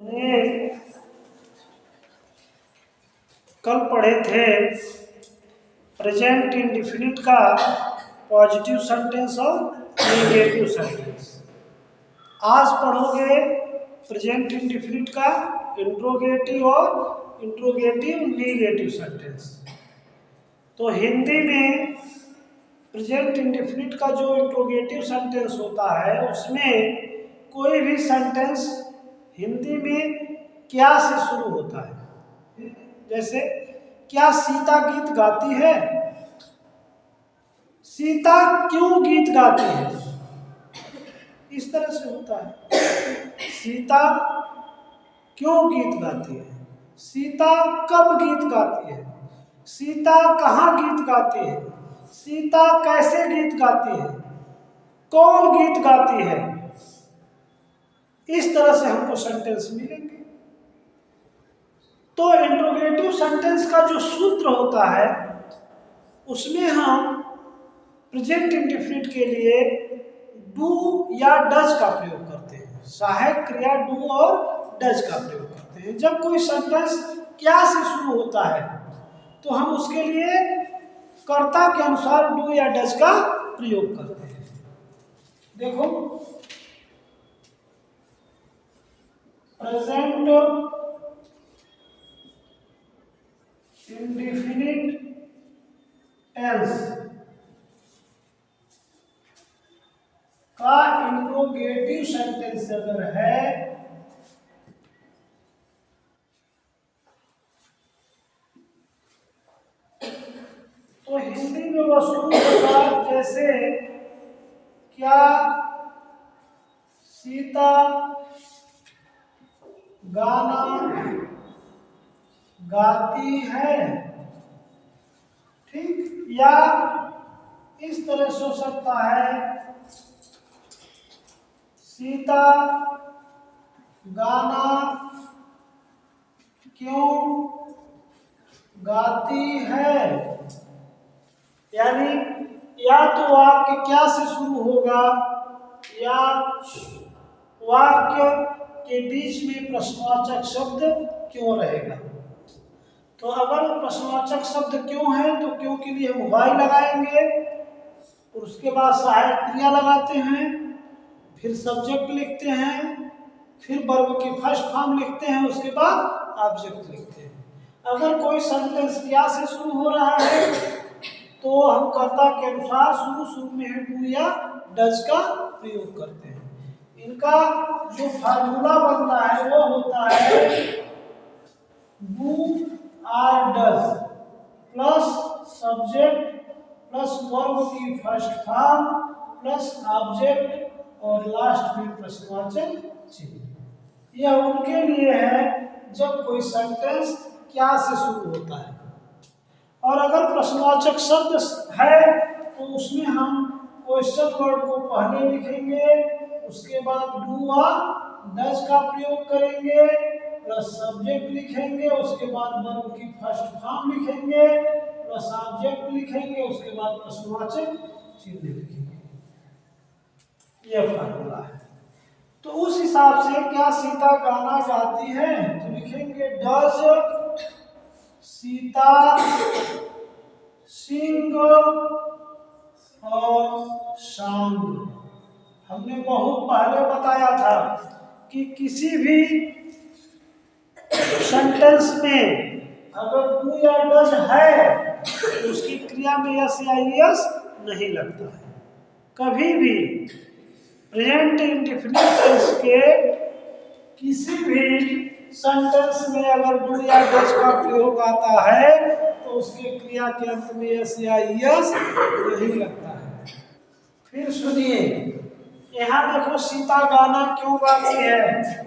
ने कल पढ़े थे प्रेजेंट इंडेफिनिट का पॉजिटिव सेंटेंस और नेगेटिव सेंटेंस। आज पढ़ोगे प्रेजेंट इंडेफिनिट का इंट्रोगेटिव और इंट्रोगेटिव नेगेटिव सेंटेंस। तो हिंदी में प्रेजेंट इंडेफिनिट का जो इंट्रोगेटिव सेंटेंस होता है उसमें कोई भी सेंटेंस हिंदी में क्या से शुरू होता है। जैसे क्या सीता गीत गाती है? सीता क्यों गीत गाती है? इस तरह से होता है। सीता क्यों गीत गाती है? सीता कब गीत गाती है? सीता कहाँ गीत गाती है? सीता कैसे गीत गाती है? कौन गीत गाती है? इस तरह से हमको सेंटेंस मिलेंगे। तो इंट्रोगेटिव सेंटेंस का जो सूत्र होता है उसमें हम प्रेजेंट इंडेफिनिट के लिए डू या डज का प्रयोग करते हैं। सहायक क्रिया डू और डज का प्रयोग करते हैं। जब कोई सेंटेंस क्या से शुरू होता है तो हम उसके लिए कर्ता के अनुसार डू या डज का प्रयोग करते हैं। देखो, प्रेजेंट इंडेफिनिट टेंस का इंट्रोगेटिव सेंटेंस अगर है तो हिंदी में वह शुरू होगा जैसे क्या सीता गाना गाती है? ठीक, या इस तरह से हो सकता है सीता गाना क्यों गाती है? यानी या तो वाक्य क्या से शुरू होगा या वाक्य के बीच में प्रश्नवाचक शब्द क्यों रहेगा। तो अगर प्रश्नवाचक शब्द क्यों है तो क्यों के लिए हम वाई लगाएंगे, उसके बाद सहायक क्रिया लगाते हैं, फिर सब्जेक्ट लिखते हैं, फिर वर्ब की फर्स्ट फॉर्म लिखते हैं, उसके बाद ऑब्जेक्ट लिखते हैं। अगर कोई सेंटेंस क्या से शुरू हो रहा है तो हम कर्ता के अनुसार शुरू में है डू या डज का प्रयोग करते हैं। इनका जो फार्मूला बनता है वो होता है do or does plus subject plus verb की फर्स्ट फॉर्म प्लस ऑब्जेक्ट और लास्ट में प्रश्नवाचक चिन्ह। यह उनके लिए है जब कोई सेंटेंस क्या से शुरू होता है। और अगर प्रश्नवाचक शब्द है तो उसमें हम क्वेश्चन वर्ड को पहले लिखेंगे, उसके बाद डू और डज का प्रयोग करेंगे, प्लस सब्जेक्ट लिखेंगे, उसके बाद वर्ब की फर्स्ट फॉर्म लिखेंगे, प्लस ऑब्जेक्ट लिखेंगे, उसके बाद प्रश्नवाचक चिन्ह लिखेंगे। यह फार्मूला है। तो उस हिसाब से क्या सीता गाना गाती है तो लिखेंगे डज सीता सिंग और सॉन्ग। हमने बहुत पहले बताया था कि किसी भी सेंटेंस में अगर डू या डज है तो उसकी क्रिया में यस या यस नहीं लगता है। कभी भी प्रेजेंट इंडेफिनिट टेंस के किसी भी सेंटेंस में अगर डू या डज का प्रयोग आता है तो उसके क्रिया के अंत में यस या यस नहीं लगता है। फिर सुनिए, यहाँ देखो सीता गाना क्यों गाती है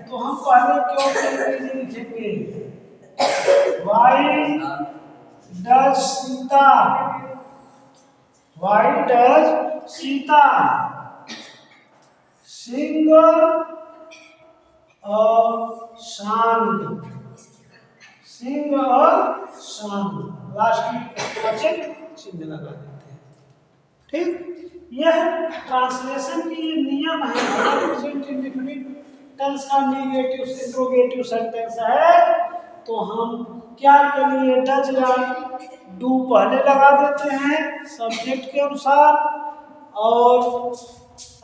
तो हम पहले क्यों के लिखेंगे why does Sita, why does Sita sing और सॉन्ग, सिंग और सॉन्ग लास्ट में चिन्ह लगा देते हैं। ठीक, यह ट्रांसलेशन की नियम है। प्रेजेंट इंडेफिनिट सेंटेंस का निगेटिव इंट्रोगेटिव सेंटेंस है तो हम क्या के लिए डज या डू पहले लगा देते हैं सब्जेक्ट के अनुसार, और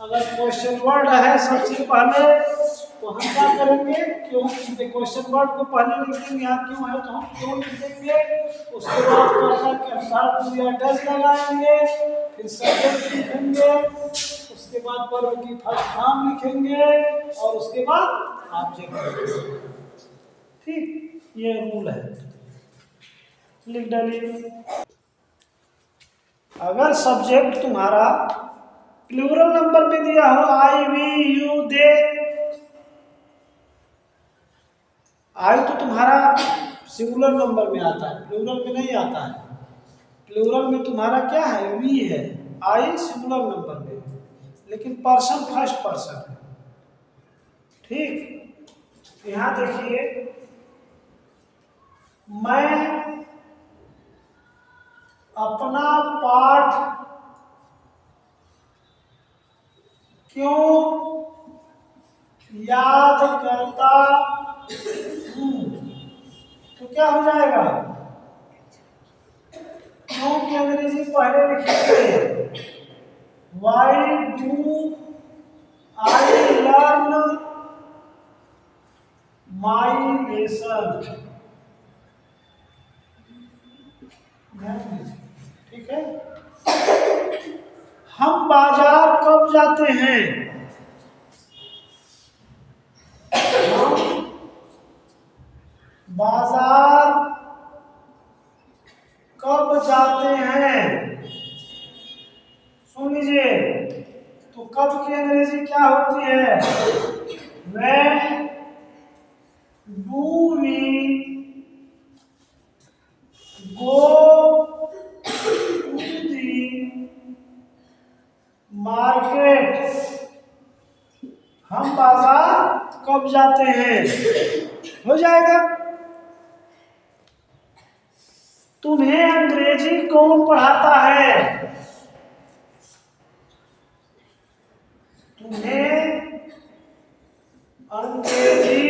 अगर क्वेश्चन वर्ड है सबसे पहले तो हम क्या करेंगे, क्यों क्वेश्चन वर्ड को पहले लिखेंगे, यहाँ क्यों है तो हम क्यों लिख देंगे, उसके बाद कर्ता के अनुसार डू या डज लगाएंगे, फिर सब्जेक्ट लिखेंगे, उसके बाद वर्ब की फर्स्ट फॉर्म लिखेंगे और उसके बाद ऑब्जेक्ट। ठीक, ये रूल है, लिख डालिए। अगर सब्जेक्ट तुम्हारा प्लूरल नंबर में दिया हो आई वी यू दे, आई तो तुम्हारा सिंगुलर नंबर में आता है, प्लूरल में नहीं आता है। प्लूरल में तुम्हारा क्या है, वी है, आई सिंगुलर नंबर में, लेकिन पर्सन फर्स्ट पर्सन है। ठीक, यहां देखिए, मैं अपना पाठ क्यों याद करता हूं, तो क्या हो जाएगा, क्यों की अंग्रेजी पहले लिखेंगे, why do I learn my lesson. ठीक है, हम बाजार कब जाते हैं, हम बाजार कब जाते हैं, सुन लीजिए, तो कब की अंग्रेजी क्या होती है, when do we go to the market, हम बाजार कब जाते हैं, हो जाएगा। तुम्हें अंग्रेजी कौन पढ़ाता है, तुम्हें अंग्रेजी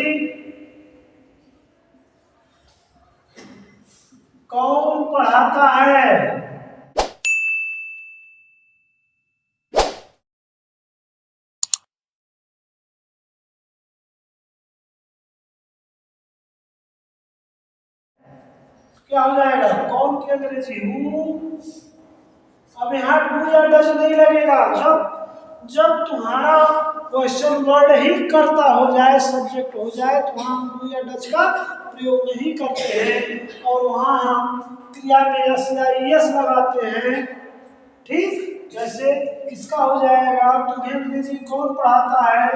कौन पढ़ाता है, क्या हो जाएगा, कौन की अंग्रेजी, हूँ। अब यहाँ डू या डज नहीं लगेगा, जब तुम्हारा क्वेश्चन वर्ड ही करता हो जाए, सब्जेक्ट हो जाए, तो वहां हम डू या डज का प्रयोग नहीं करते हैं, और वहां हम क्रिया में यस या यस लगाते हैं। ठीक, जैसे किसका हो जाएगा, तुम्हें अंग्रेजी कौन पढ़ाता है,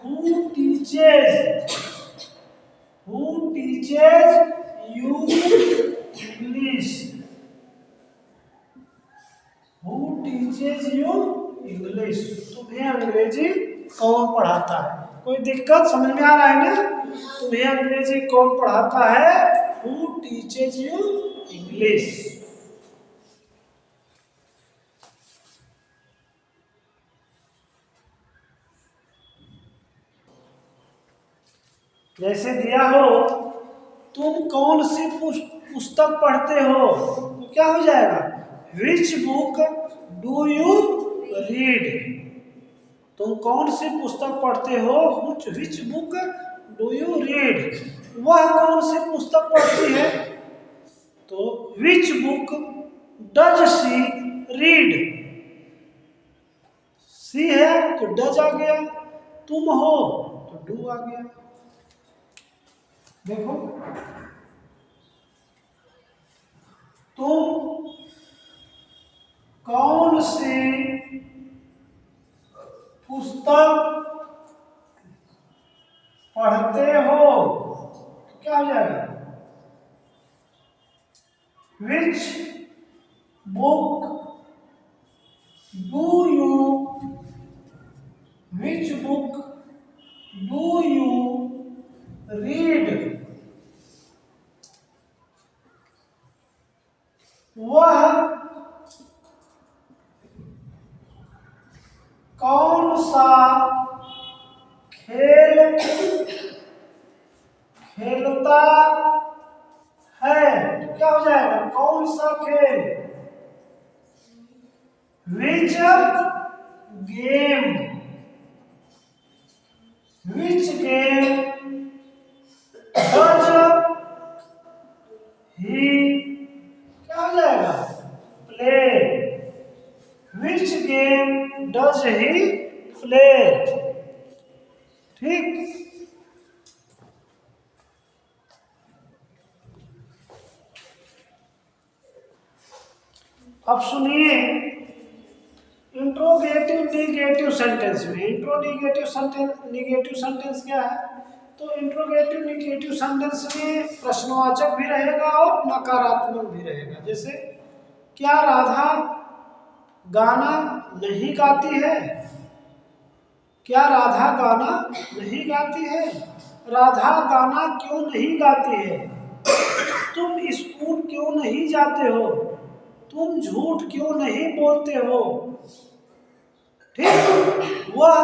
who teaches you English, who teaches you English, तुम्हें अंग्रेजी कौन पढ़ाता है। कोई दिक्कत समझ में आ रहा है ना, तुम्हें अंग्रेजी कौन पढ़ाता है, हु टीचेज यू इंग्लिश। जैसे दिया हो, तुम कौन सी पुस्तक पढ़ते हो, तो क्या हो जाएगा, which book do you read, तुम कौन सी पुस्तक पढ़ते हो, which book do you read, वह कौन सी पुस्तक पढ़ती है, तो which book does she read, she है तो डज आ गया, तुम हो तो डू आ गया। देखो, तुम कौन सी पुस्तक पढ़ते हो, तो क्या हो जाएगा, which book do you read, वह कौन सा खेल खेलता है, तो क्या हो जाएगा? कौन सा खेल? Which game, which game does he, क्या हो जाएगा? Play, which game does he play. ठीक, अब सुनिए इंट्रोगेटिव निगेटिव सेंटेंस में। निगेटिव सेंटेंस क्या है? तो इंट्रोगेटिव निगेटिव सेंटेंस में प्रश्नवाचक भी रहेगा और नकारात्मक भी रहेगा। जैसे क्या राधा गाना नहीं गाती है? क्या राधा गाना नहीं गाती है? राधा गाना क्यों नहीं गाती है? तुम स्कूल क्यों नहीं जाते हो? तुम झूठ क्यों नहीं बोलते हो? ठीक, वह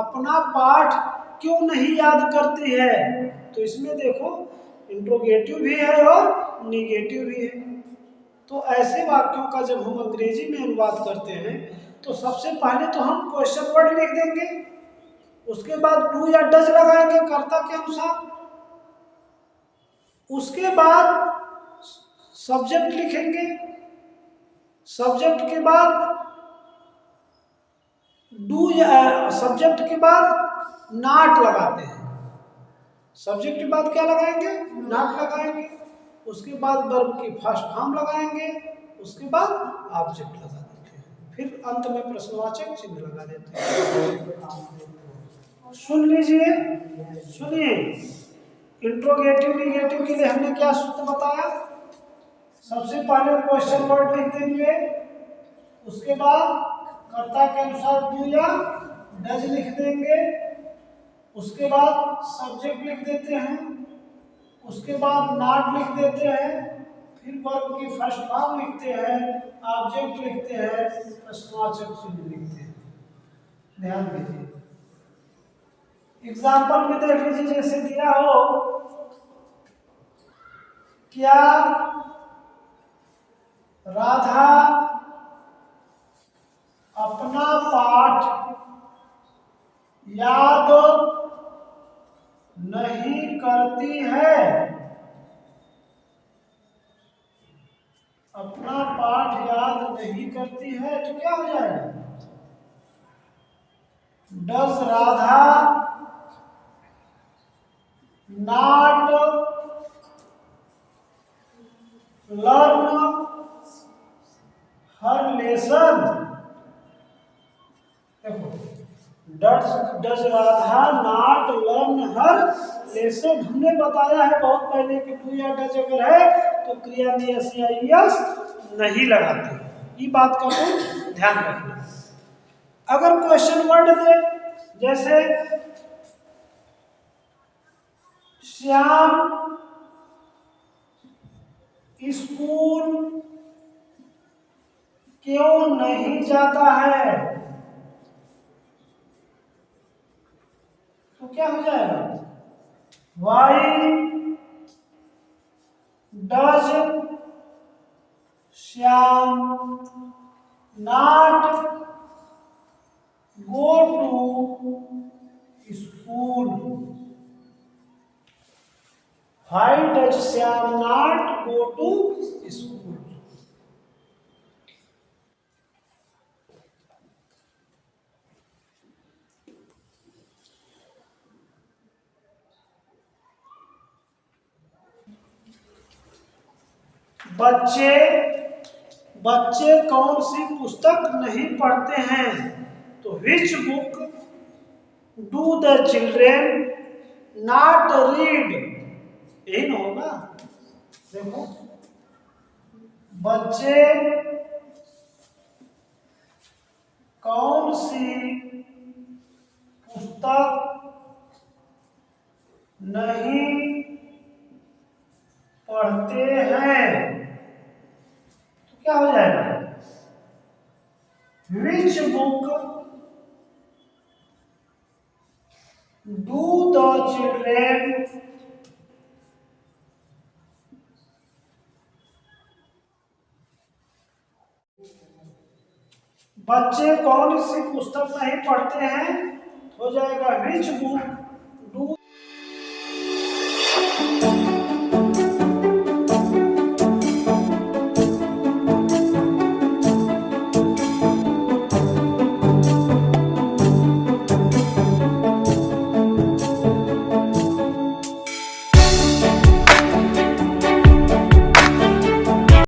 अपना पाठ क्यों नहीं याद करती है? तो इसमें देखो इंट्रोगेटिव भी है और निगेटिव भी है। तो ऐसे वाक्यों का जब हम अंग्रेजी में अनुवाद करते हैं तो सबसे पहले तो हम क्वेश्चन वर्ड लिख देंगे, उसके बाद डू या डज लगाएंगे कर्ता के अनुसार, उसके बाद सब्जेक्ट लिखेंगे, सब्जेक्ट के बाद डू या सब्जेक्ट के बाद नॉट लगाते हैं, सब्जेक्ट के बाद क्या लगाएंगे? नॉट लगाएंगे, उसके बाद वर्ब की फर्स्ट फॉर्म लगाएंगे, उसके बाद ऑब्जेक्ट लगा देते हैं, फिर अंत में प्रश्नवाचक चिन्ह लगा देते हैं। सुन लीजिए, सुनिए, इंट्रोगेटिव निगेटिव के लिए हमने क्या सूत्र बताया? सबसे पहले क्वेश्चन वर्ड लिख देंगे, उसके बाद कर्ता के अनुसार डू या डज लिख देंगे, उसके बाद सब्जेक्ट लिख देते हैं, उसके बाद नॉट लिख देते हैं, फिर वर्ब की फर्स्ट फॉर्म लिखते हैं, ऑब्जेक्ट लिखते हैं, प्रश्नवाचक चिन्ह लिखते हैं। ध्यान दीजिए, एग्जाम्पल में देख लीजिए, जैसे दिया हो क्या राधा अपना पाठ याद नहीं करती है? अपना पाठ याद नहीं करती है, तो क्या हो जाएगा? Does Radha not learn her lesson? देखो, does Radha not learn her lesson, हमने बताया है बहुत पहले कि डू या डज अगर है तो क्रिया में एस या यस नहीं लगाते, ये बात का तो ध्यान रखना। अगर क्वेश्चन वर्ड दे, जैसे श्याम स्कूल क्यों नहीं जाता है, तो क्या हो जाएगा? Why does Shyam not go to school? Why does Shyam not go to school? बच्चे कौन सी पुस्तक नहीं पढ़ते हैं? तो which book do the children not read? यही ना होगा। देखो, बच्चे कौन सी पुस्तक नहीं पढ़ते हैं, तो क्या हो जाएगा? Which book do the children बच्चे कौन सी पुस्तक नहीं पढ़ते हैं, हो जाएगा विच बुक